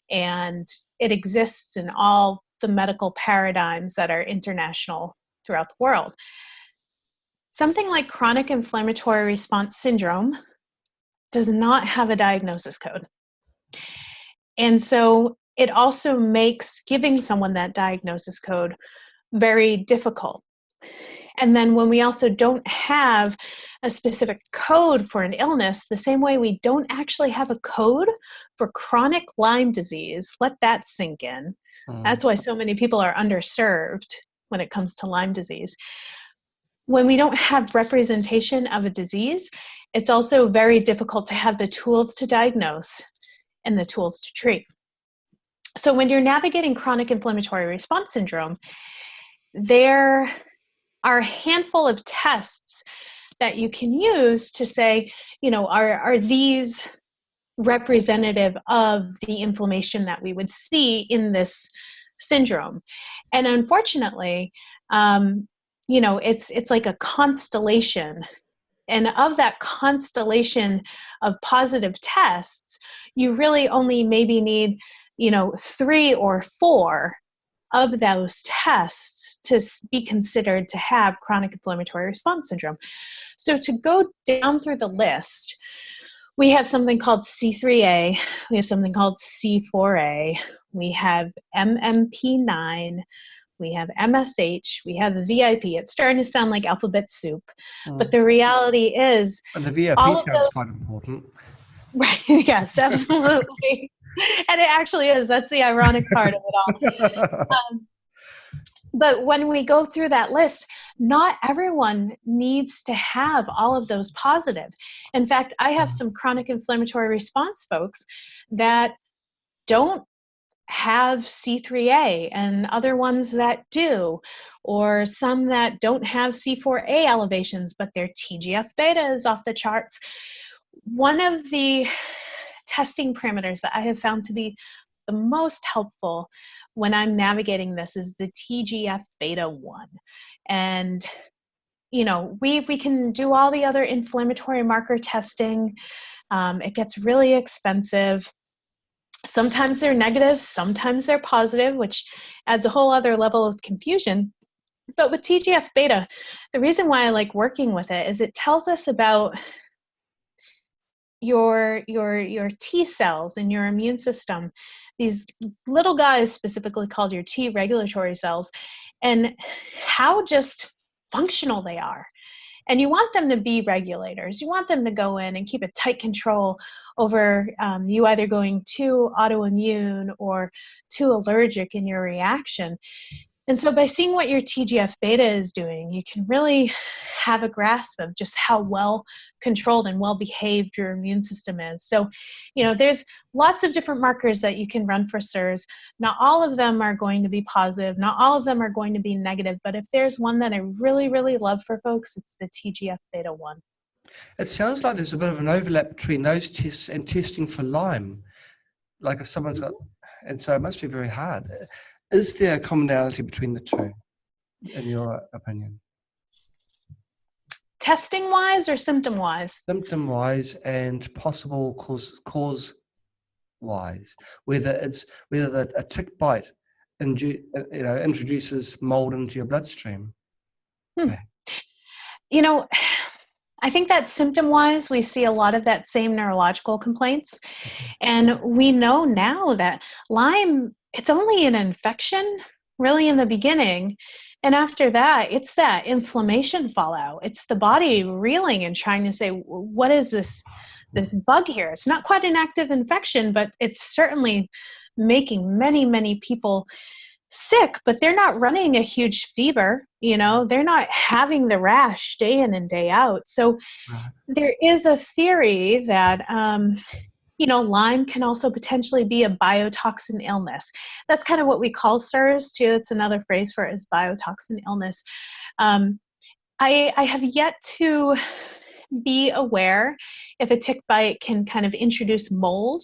and it exists in all the medical paradigms that are international throughout the world. Something like chronic inflammatory response syndrome does not have a diagnosis code. And so it also makes giving someone that diagnosis code very difficult. And then when we also don't have a specific code for an illness, the same way we don't actually have a code for chronic Lyme disease, let that sink in. That's why so many people are underserved when it comes to Lyme disease. When we don't have representation of a disease, it's also very difficult to have the tools to diagnose and the tools to treat. So when you're navigating chronic inflammatory response syndrome, there are a handful of tests that you can use to say, are these representative of the inflammation that we would see in this syndrome? And unfortunately, it's like a constellation. And of that constellation of positive tests, you really only maybe need, 3 or 4 of those tests to be considered to have chronic inflammatory response syndrome. So to go down through the list, we have something called C3A, we have something called C4A, we have MMP9, we have MSH, we have VIP. It's starting to sound like alphabet soup, but the reality is, and the VIP all of sounds those, quite important. right? Yes, absolutely. And it actually is. That's the ironic part of it all. But when we go through that list, not everyone needs to have all of those positive. In fact, I have some chronic inflammatory response folks that don't have C3A and other ones that do, or some that don't have C4A elevations, but their TGF-beta is off the charts. One of the testing parameters that I have found to be the most helpful when I'm navigating this is the TGF-beta 1. And, we can do all the other inflammatory marker testing. It gets really expensive. Sometimes they're negative, sometimes they're positive, which adds a whole other level of confusion. But with TGF-beta, the reason why I like working with it is it tells us about your T cells in your immune system, these little guys specifically called your T regulatory cells, and how just functional they are. And you want them to be regulators. You want them to go in and keep a tight control over you either going too autoimmune or too allergic in your reaction. And so by seeing what your TGF-beta is doing, you can really have a grasp of just how well controlled and well behaved your immune system is. So, there's lots of different markers that you can run for CIRS. Not all of them are going to be positive. Not all of them are going to be negative. But if there's one that I really, really love for folks, it's the TGF-beta 1. It sounds like there's a bit of an overlap between those tests and testing for Lyme. Like if someone's got, and so it must be very hard. Is there a commonality between the two, in your opinion? Testing-wise or symptom-wise? Symptom-wise and possible cause-wise. Whether a tick bite introduces mold into your bloodstream. I think that symptom-wise, we see a lot of that same neurological complaints. And we know now that Lyme, it's only an infection really in the beginning. And after that, it's that inflammation fallout. It's the body reeling and trying to say, what is this bug here? It's not quite an active infection, but it's certainly making many, many people sick, but they're not running a huge fever, they're not having the rash day in and day out. So Right. there is a theory that, Lyme can also potentially be a biotoxin illness. That's kind of what we call CIRS too. It's another phrase for it, is biotoxin illness. I have yet to be aware if a tick bite can kind of introduce mold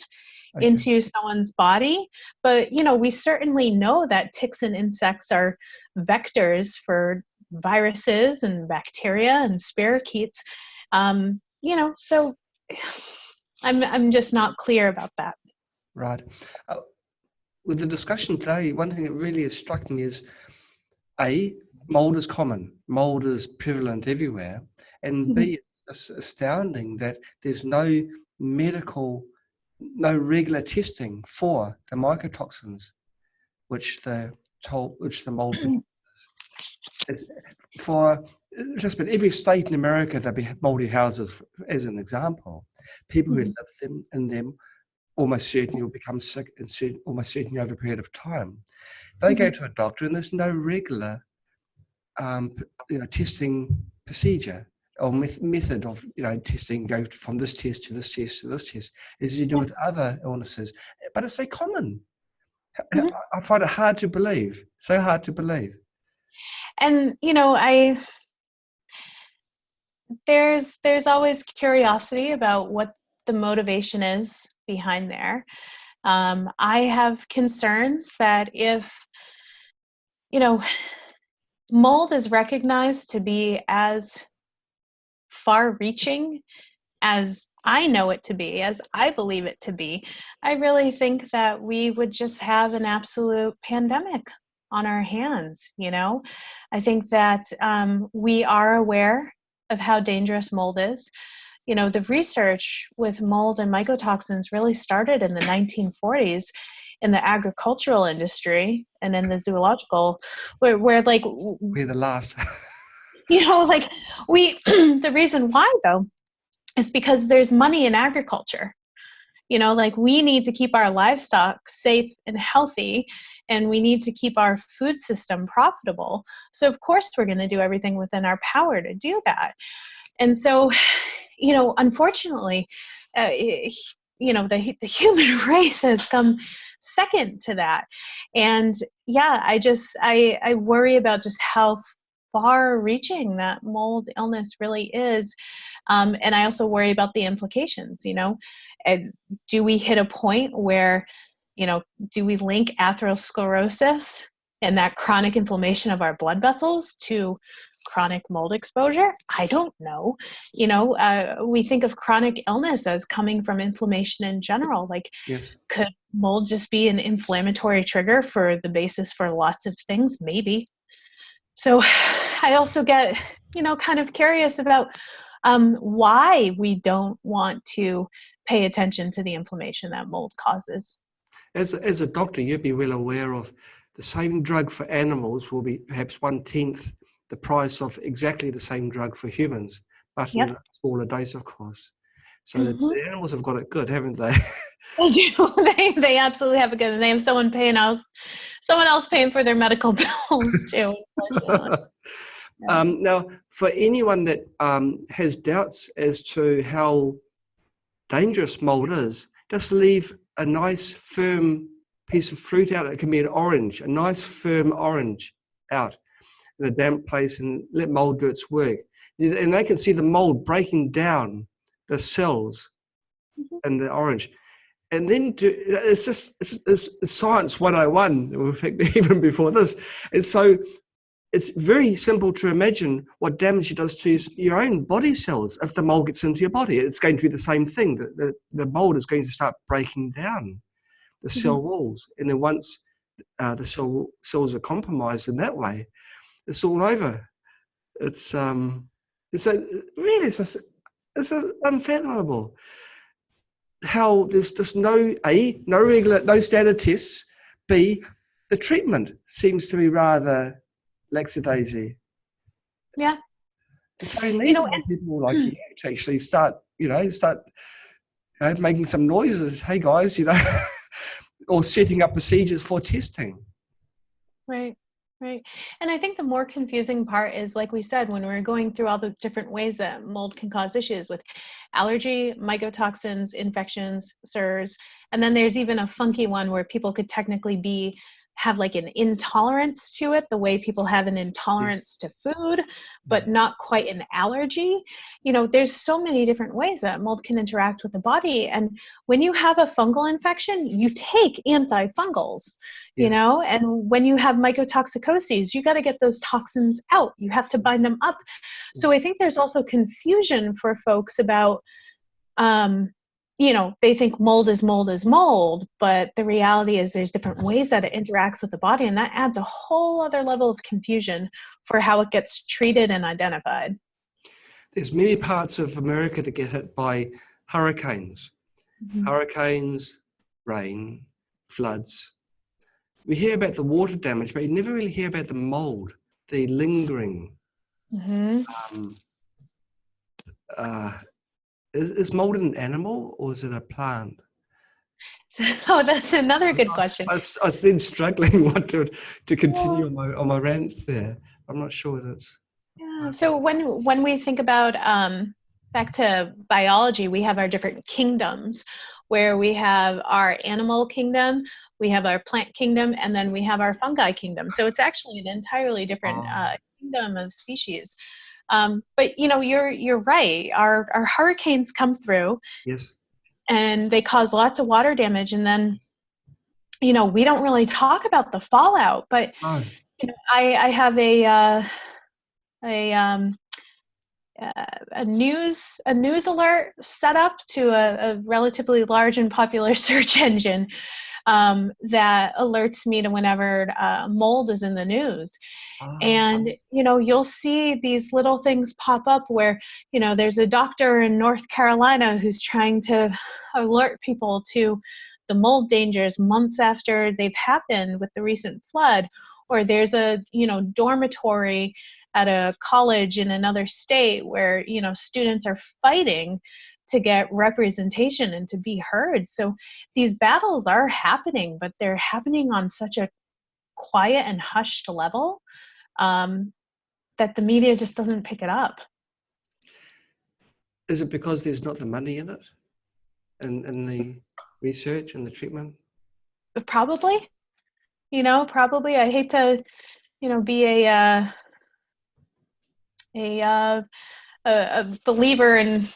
Okay. into someone's body. But, we certainly know that ticks and insects are vectors for viruses and bacteria and spirochetes. So I'm just not clear about that. Right. With the discussion today, one thing that really has struck me is, mold is common. Mold is prevalent everywhere. And B, it's astounding that there's no regular testing for the mycotoxins, which the mold for just about every state in America, there'll be moldy houses, as an example. People who live in them almost certainly will become sick, and almost certainly over a period of time. They go to a doctor, and there's no regular testing procedure or method of testing. Go from this test to this test to this test, as you do with other illnesses. But it's so common. I find it hard to believe. So hard to believe. And there's always curiosity about what the motivation is behind there. I have concerns that if mold is recognized to be as far-reaching as I know it to be, as I believe it to be, I really think that we would just have an absolute pandemic on our hands. I think that we are aware of how dangerous mold is. The research with mold and mycotoxins really started in the 1940s in the agricultural industry and in the zoological, where we're the last. The reason why though is because there's money in agriculture. We need to keep our livestock safe and healthy, and we need to keep our food system profitable. So of course we're going to do everything within our power to do that. And so, unfortunately, the human race has come second to that. And yeah, I worry about just how far-reaching that mold illness really is. And I also worry about the implications, And do we hit a point where, do we link atherosclerosis and that chronic inflammation of our blood vessels to chronic mold exposure? I don't know. We think of chronic illness as coming from inflammation in general. Yes. Could mold just be an inflammatory trigger for the basis for lots of things? Maybe. So I also get, kind of curious about why we don't want to pay attention to the inflammation that mold causes. As a doctor, you'd be well aware of the same drug for animals will be perhaps 1/10 the price of exactly the same drug for humans, but in a smaller dose, of course. So the animals have got it good, haven't they? They do. They absolutely have it good, and they have someone else paying for their medical bills too. Now, for anyone that has doubts as to how dangerous mold is, just leave a nice firm piece of fruit out. It can be an orange, a nice firm orange out in a damp place, and let mold do its work. And they can see the mold breaking down the cells in the orange. And then it's science 101, in fact, even before this. And so it's very simple to imagine what damage it does to your own body cells. If the mold gets into your body, it's going to be the same thing. The mold is going to start breaking down the cell walls. And then once the cells are compromised in that way, it's all over. It's unfathomable how there's just no standard tests. B, the treatment seems to be rather lackadaisy. Yeah. It's so neat when people like you to actually start making some noises. Hey guys, or setting up procedures for testing. Right, right. And I think the more confusing part is, like we said, when we're going through all the different ways that mold can cause issues with allergy, mycotoxins, infections, CIRS, and then there's even a funky one where people could technically have like an intolerance to it, the way people have an intolerance to food, but not quite an allergy. You know, there's so many different ways that mold can interact with the body. And when you have a fungal infection, you take antifungals, you know, and when you have mycotoxicoses, you got to get those toxins out. You have to bind them up. So I think there's also confusion for folks about, you know, they think mold is mold, but the reality is there's different ways that it interacts with the body, and that adds a whole other level of confusion for how it gets treated and identified. There's many parts of America that get hit by hurricanes. Hurricanes, rain, floods. We hear about the water damage, but you never really hear about the mold, the lingering. Is mold an animal or is it a plant? Oh, that's another good question. I was then struggling what to continue on my rant there. I'm not sure that's... Yeah. So when we think about back to biology, we have our different kingdoms, where we have our animal kingdom, we have our plant kingdom, and then we have our fungi kingdom. So it's actually an entirely different kingdom of species. But you know, you're right. Our hurricanes come through, yes, and they cause lots of water damage, and then, you know, we don't really talk about the fallout. But you know, I have a news alert set up to a relatively large and popular search engine that alerts me to whenever mold is in the news. And, you know, you'll see these little things pop up where, you know, there's a doctor in North Carolina who's trying to alert people to the mold dangers months after they've happened with the recent flood. Or there's a, you know, dormitory at a college in another state where, you know, students are fighting to get representation and to be heard. So these battles are happening, but they're happening on such a quiet and hushed level that the media just doesn't pick it up. Is it because there's not the money in it, in the research and the treatment? Probably, you know, probably. I hate to, you know, be a believer in,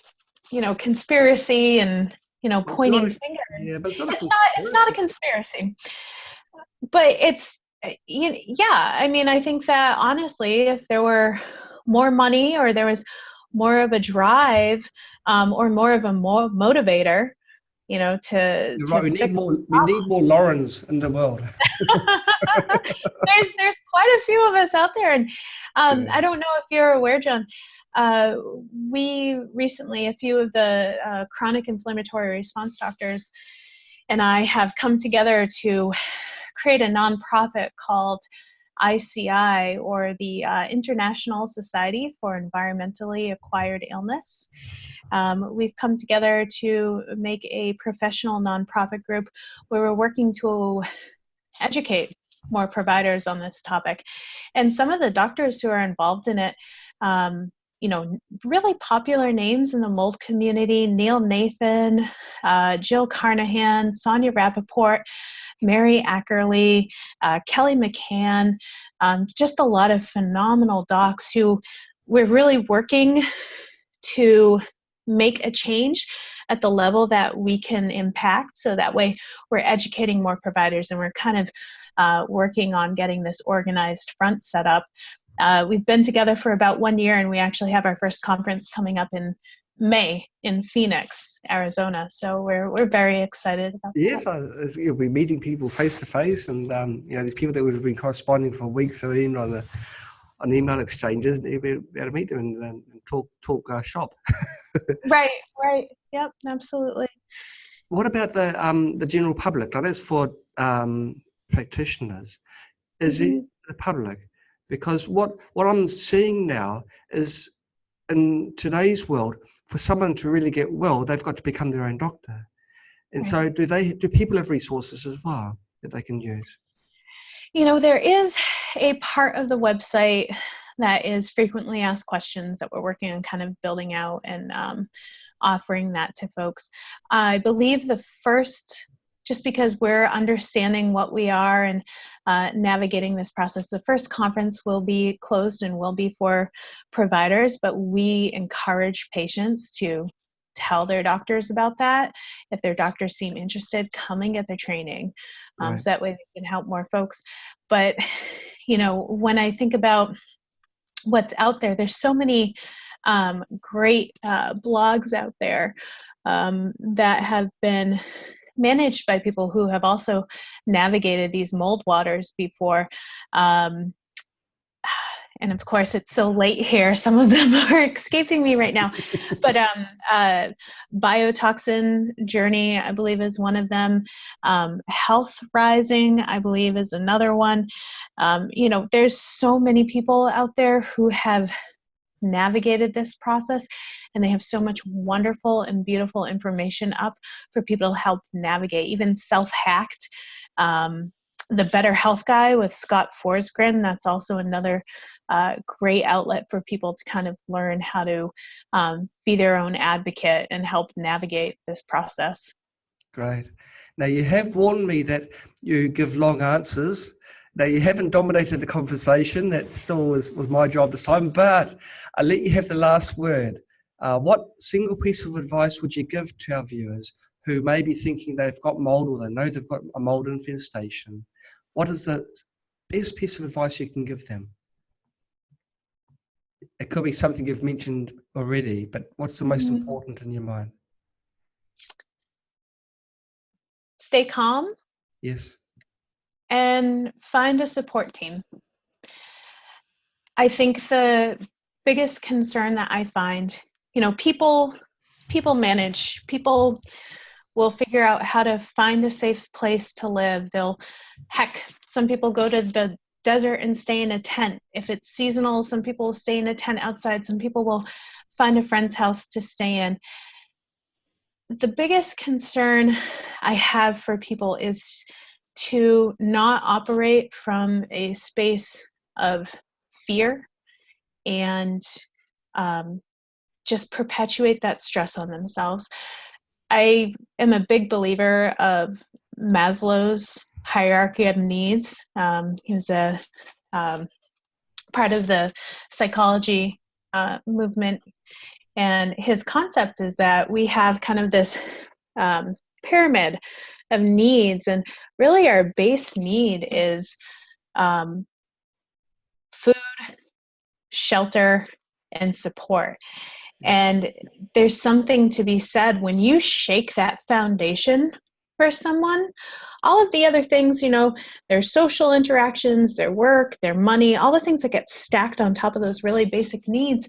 you know, conspiracy and, you know, pointing fingers. Yeah, but it's not a conspiracy. But it's, yeah, I mean, I think that honestly, if there were more money, or there was more of a drive, or more of a motivator, you know, to right. We need more Laurens in the world. There's quite a few of us out there, and I don't know if you're aware, John. We recently, a few of the chronic inflammatory response doctors and I have come together to create a nonprofit called ICI, or the International Society for Environmentally Acquired Illness. We've come together to make a professional nonprofit group where we're working to educate more providers on this topic. And some of the doctors who are involved in it, you know, really popular names in the mold community: Neil Nathan, Jill Carnahan, Sonia Rappaport, Mary Ackerley, Kelly McCann, just a lot of phenomenal docs who we're really working to make a change at the level that we can impact. So that way we're educating more providers, and we're kind of working on getting this organized front set up. We've been together for about 1 year, and we actually have our first conference coming up in May in Phoenix, Arizona. So we're very excited about that. Yes, you'll be meeting people face to face, and you know, these people that would have been corresponding for weeks or even on email exchanges, and you'll be able to meet them and talk shop. Right. Yep, absolutely. What about the general public? Like, that's for practitioners. Is it the public? Because what I'm seeing now is, in today's world, for someone to really get well, they've got to become their own doctor. And so do people have resources as well that they can use? There is a part of the website that is frequently asked questions that we're working on kind of building out and offering that to folks. I believe just because we're understanding what we are and navigating this process, the first conference will be closed and will be for providers, but we encourage patients to tell their doctors about that. If their doctors seem interested, come and get the training. Right. So that way they can help more folks. But, when I think about what's out there, there's so many great blogs out there that have been managed by people who have also navigated these mold waters before. And of course, it's so late here. Some of them are escaping me right now. But Biotoxin Journey, I believe, is one of them. Health Rising, I believe, is another one. There's so many people out there who have navigated this process, and they have so much wonderful and beautiful information up for people to help navigate. Even Self-Hacked, the Better Health Guy with Scott Forsgren, that's also another great outlet for people to kind of learn how to be their own advocate and help navigate this process. Great. Now, you have warned me that you give long answers. Now, you haven't dominated the conversation. That still was my job this time, but I'll let you have the last word. What single piece of advice would you give to our viewers who may be thinking they've got mold or they know they've got a mold infestation? What is the best piece of advice you can give them? It could be something you've mentioned already, but what's the most important in your mind? Stay calm. Yes. And find a support team. I think the biggest concern that I find, people manage. People will figure out how to find a safe place to live. Some people go to the desert and stay in a tent. If it's seasonal, some people will stay in a tent outside. Some people will find a friend's house to stay in. The biggest concern I have for people is to not operate from a space of fear and just perpetuate that stress on themselves. I am a big believer of Maslow's hierarchy of needs. He was a part of the psychology movement, and his concept is that we have kind of this pyramid of needs, and really our base need is food, shelter, and support. And there's something to be said when you shake that foundation for someone, all of the other things, their social interactions, their work, their money, all the things that get stacked on top of those really basic needs,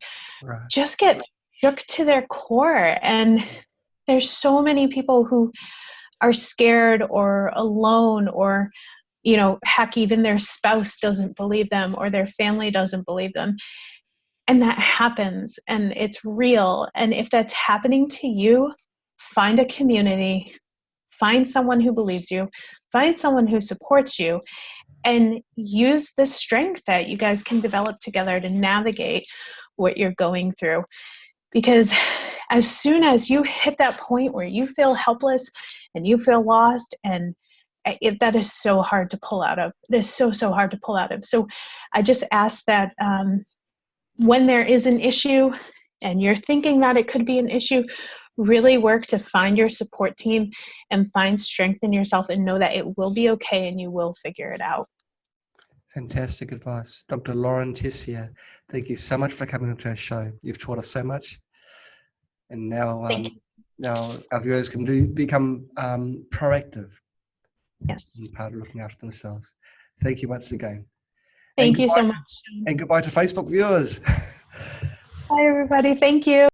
just get shook to their core. And there's so many people who are scared or alone, or heck, even their spouse doesn't believe them or their family doesn't believe them. And that happens, and it's real. And if that's happening to you, find a community, find someone who believes you, find someone who supports you, and use the strength that you guys can develop together to navigate what you're going through. Because as soon as you hit that point where you feel helpless and you feel lost, and that is so hard to pull out of. It is so hard to pull out of. So I just ask that when there is an issue and you're thinking that it could be an issue, really work to find your support team and find strength in yourself and know that it will be okay and you will figure it out. Fantastic advice. Dr. Lauren Tessier, thank you so much for coming onto our show. You've taught us so much. And now our viewers can become proactive. Yes. And part of looking after themselves. Thank you once again. Thank you so much. And goodbye to Facebook viewers. Bye, everybody. Thank you.